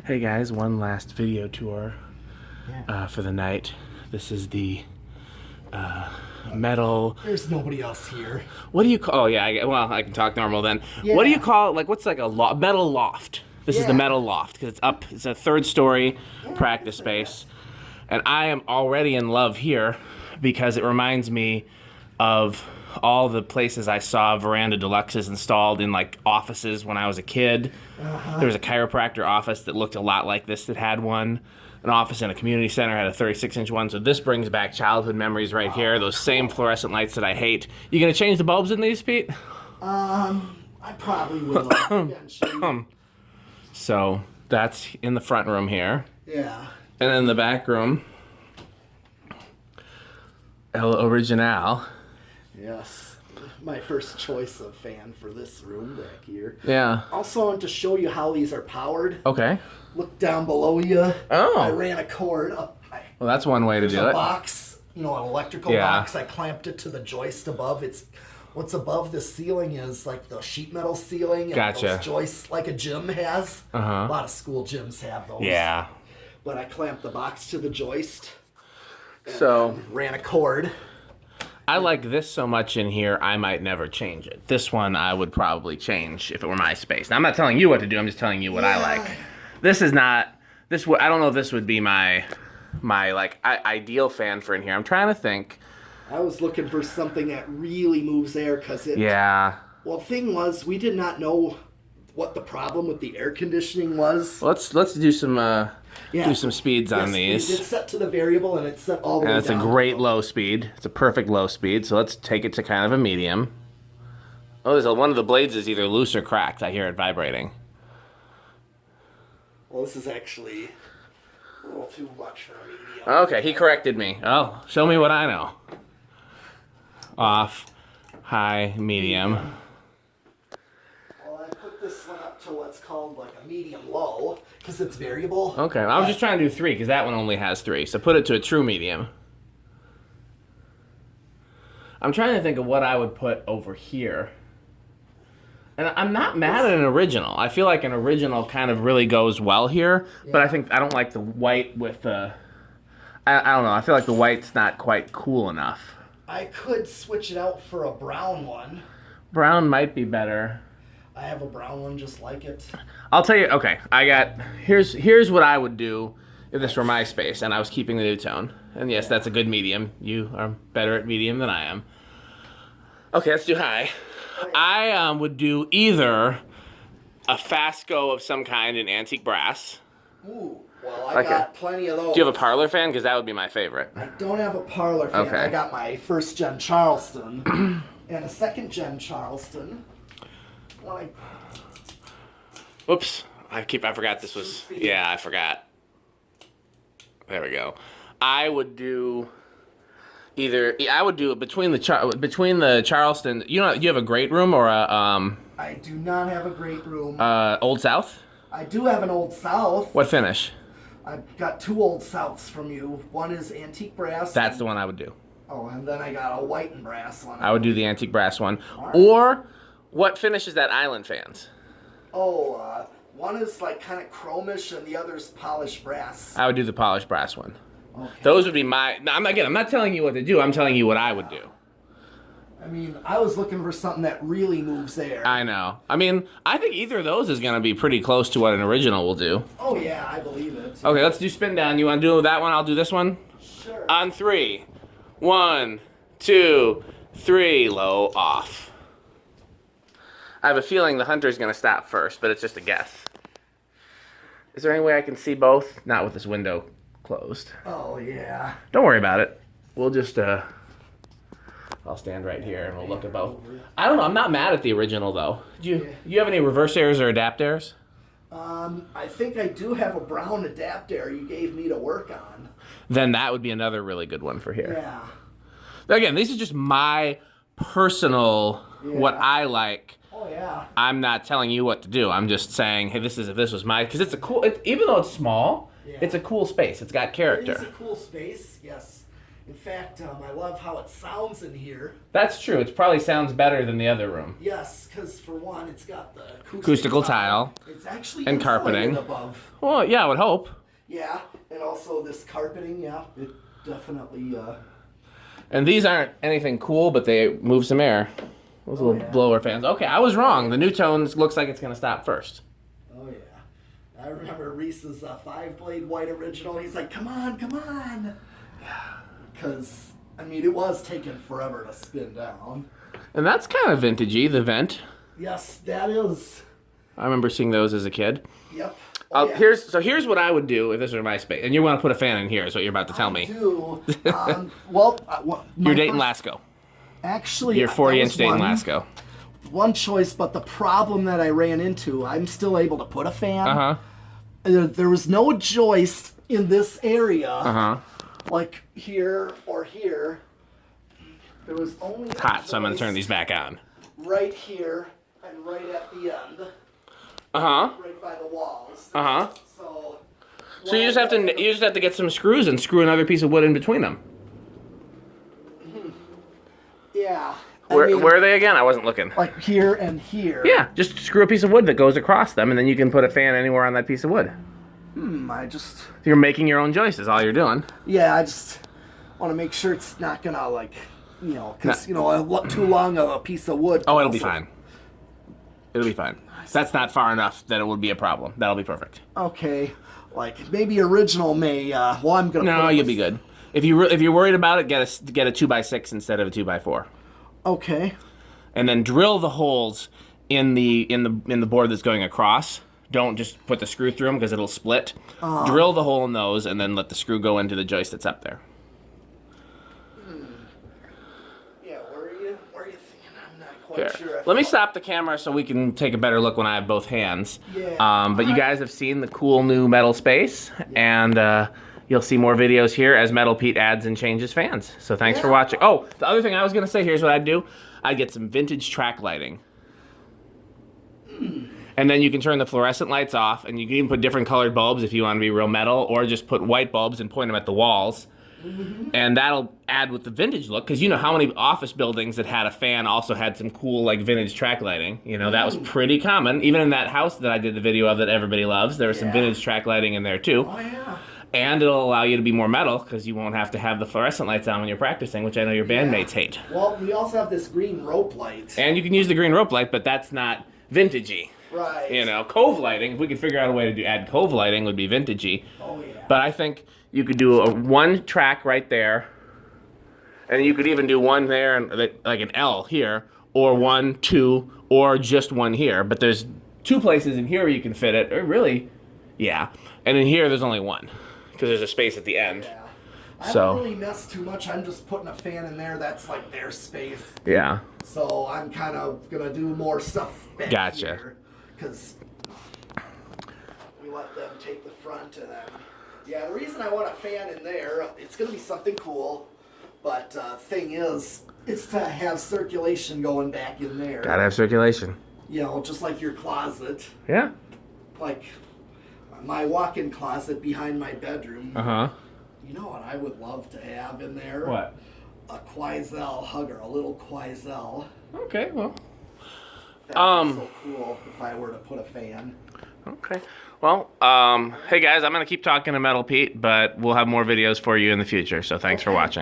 Hey guys, one last video tour for the night. This is the metal. There's nobody else here. What do you call? Oh yeah, well I can talk normal then. Yeah. What do you call it? Like what's like a metal loft? This is the metal loft because it's up. It's a third-story practice space, and I am already in love here because it reminds me of all the places I saw veranda deluxes installed in like offices when I was a kid. There was a chiropractor office that looked a lot like this that had one. An office in a community center had a 36-inch one. So this brings back childhood memories right here. Those same fluorescent lights that I hate. You gonna change the bulbs in these, Pete? I probably will. So that's in the front room here. Yeah. And then the back room, El Original. Yes. My first choice of fan for this room back here. Yeah. Also, I want to show you how these are powered. Okay. Look down below you. Oh. I ran a cord up. Well, that's one way to do it. A box, you know, an electrical box. I clamped it to the joist above. What's above the ceiling is like the sheet metal ceiling. And those joists like a gym has. A lot of school gyms have those. Yeah. But I clamped the box to the joist. So ran a cord. I like this so much in here, I might never change it. This one I would probably change if it were my space. Now, I'm not telling you what to do. I'm just telling you what I like. This is not. I don't know if this would be my like ideal fan for in here. I'm trying to think. I was looking for something that really moves air because it. Yeah. Well, the thing was, we did not know what the problem with the air conditioning was. Let's do some do some speeds on these. It's set to the variable and it's set all the way down. And it's a great low speed. It's a perfect low speed. So let's take it to kind of a medium. Oh, one of the blades is either loose or cracked. I hear it vibrating. Well, this is actually a little too much for a medium. Okay, he corrected me. Oh, show me what I know. Off, high, medium. Well, I put this one up to what's called like a medium-low because it's variable. Okay, I was just trying to do 3 because that one only has 3. So put it to a true medium. I'm trying to think of what I would put over here. And I'm not mad at an original. I feel like an original kind of really goes well here, but I don't like the white with the. I don't know. I feel like the white's not quite cool enough. I could switch it out for a brown one. Brown might be better. I have a brown one just like it. I'll tell you. Okay, here's what I would do if this were my space and I was keeping the nutone. And yes, that's a good medium. You are better at medium than I am. Okay, let's do high. I would do either a fasco of some kind in antique brass. Ooh, well, I got plenty of those. Do you have a parlour fan? Because that would be my favorite. I don't have a parlour fan. Okay. I got my first gen Charleston and a second gen Charleston. Whoops. I forgot this was... Yeah, I forgot. There we go. I would do... between the Charleston. You have a great room or a I do not have a great room. Old South? I do have an Old South. What finish? I've got 2 Old Souths from you. One is antique brass. That's the one I would do. Oh, and then I got a white and brass one. I would do the antique brass one. Right. Or what finish is that Island fans? Oh, one is like kind of chromish and the other's polished brass. I would do the polished brass one. Okay. Those would be my... I'm not telling you what to do. I'm telling you what I would do. I mean, I was looking for something that really moves air. I know. I mean, I think either of those is going to be pretty close to what an original will do. Oh, yeah, I believe it. Okay, let's do spin down. You want to do that one? I'll do this one? Sure. On 3. 1, 2, 3. Low, off. I have a feeling the hunter's going to stop first, but it's just a guess. Is there any way I can see both? Not with this window closed. Oh, yeah. Don't worry about it. We'll just, I'll stand right here and we'll look at both. I don't know. I'm not mad at the original, though. Do you have any reversairs or adapters? I think I do have a brown adapter you gave me to work on. Then that would be another really good one for here. Yeah. Again, these are just my personal, what I like. Oh, yeah. I'm not telling you what to do. I'm just saying, hey, if this was my... Because it's a cool... even though it's small, it's a cool space. It's got character. It is a cool space, yes. In fact, I love how it sounds in here. That's true. It probably sounds better than the other room. Yes, because for one, it's got the acoustical tile. It's actually and carpeting above. Well, yeah, I would hope. Yeah, and also this carpeting, yeah, it definitely... And these aren't anything cool, but they move some air. Those little blower fans. Okay, I was wrong. The nutone looks like it's going to stop first. Oh, yeah. I remember Reese's 5-blade white original. He's like, come on, come on. Because, I mean, it was taking forever to spin down. And that's kind of vintagey, the vent. Yes, that is. I remember seeing those as a kid. Yep. Here's what I would do if this were my space. And you want to put a fan in here is what you're about to tell me. I do. Your Dayton Lasko. Actually, your 40-inch Dayton Lasko. One choice, but the problem that I ran into, I'm still able to put a fan. Uh-huh. There was no joist in this area. Uh-huh. Like here or here. There was only It's hot, so I'm going to turn these back on. Right here and right at the end. Uh-huh. Right by the walls. Uh-huh. So you just have to get some screws and screw another piece of wood in between them. Yeah. Where are they again? I wasn't looking. Like here and here. Yeah, just screw a piece of wood that goes across them, and then you can put a fan anywhere on that piece of wood. You're making your own joist is all you're doing. Yeah, I just want to make sure it's not gonna because too long of a piece of wood. Oh, it'll be fine. It'll be fine. That's not far enough that it would be a problem. That'll be perfect. Okay, like maybe original may. I'm gonna. No, you'll be good. If you're worried about it, get a 2x6 instead of a 2x4. Okay. And then drill the holes in the board that's going across. Don't just put the screw through them because it'll split. Drill the hole in those and then let the screw go into the joist that's up there. Yeah, where are you thinking? I'm not quite sure. Let me stop the camera so we can take a better look when I have both hands. Yeah. But you guys have seen the cool new metal space, and you'll see more videos here as Metal Pete adds and changes fans. So thanks for watching. Oh, the other thing I was going to say, here's what I'd do. I'd get some vintage track lighting. And then you can turn the fluorescent lights off, and you can even put different colored bulbs if you want to be real metal, or just put white bulbs and point them at the walls. And that'll add with the vintage look, because you know how many office buildings that had a fan also had some cool like vintage track lighting. You know, that was pretty common. Even in that house that I did the video of that everybody loves, there was some vintage track lighting in there too. Oh, yeah. And it'll allow you to be more metal, because you won't have to have the fluorescent lights on when you're practicing, which I know your bandmates hate. Well, we also have this green rope light. And you can use the green rope light, but that's not vintagey. Right. You know, cove lighting, if we could figure out a way to add cove lighting, would be vintagey. Oh, yeah. But I think you could do one track right there, and you could even do one there, and like an L here, or 1, 2, or just one here. But there's 2 places in here where you can fit it, or really, yeah. And in here, there's only 1, because there's a space at the end. Yeah. I don't really mess too much. I'm just putting a fan in there. That's like their space. Yeah. So I'm kind of going to do more stuff back here. Because we let them take the front. And then, yeah, the reason I want a fan in there, it's going to be something cool. But thing is, it's to have circulation going back in there. Gotta have circulation. You know, just like your closet. Yeah. Like my walk-in closet behind my bedroom. Uh-huh. You know what I would love to have in there? What? A Queisel hugger, a little Queisel. Okay, well. That would be so cool if I were to put a fan. Okay. Well, hey guys, I'm going to keep talking to Metal Pete, but we'll have more videos for you in the future, so thanks for watching.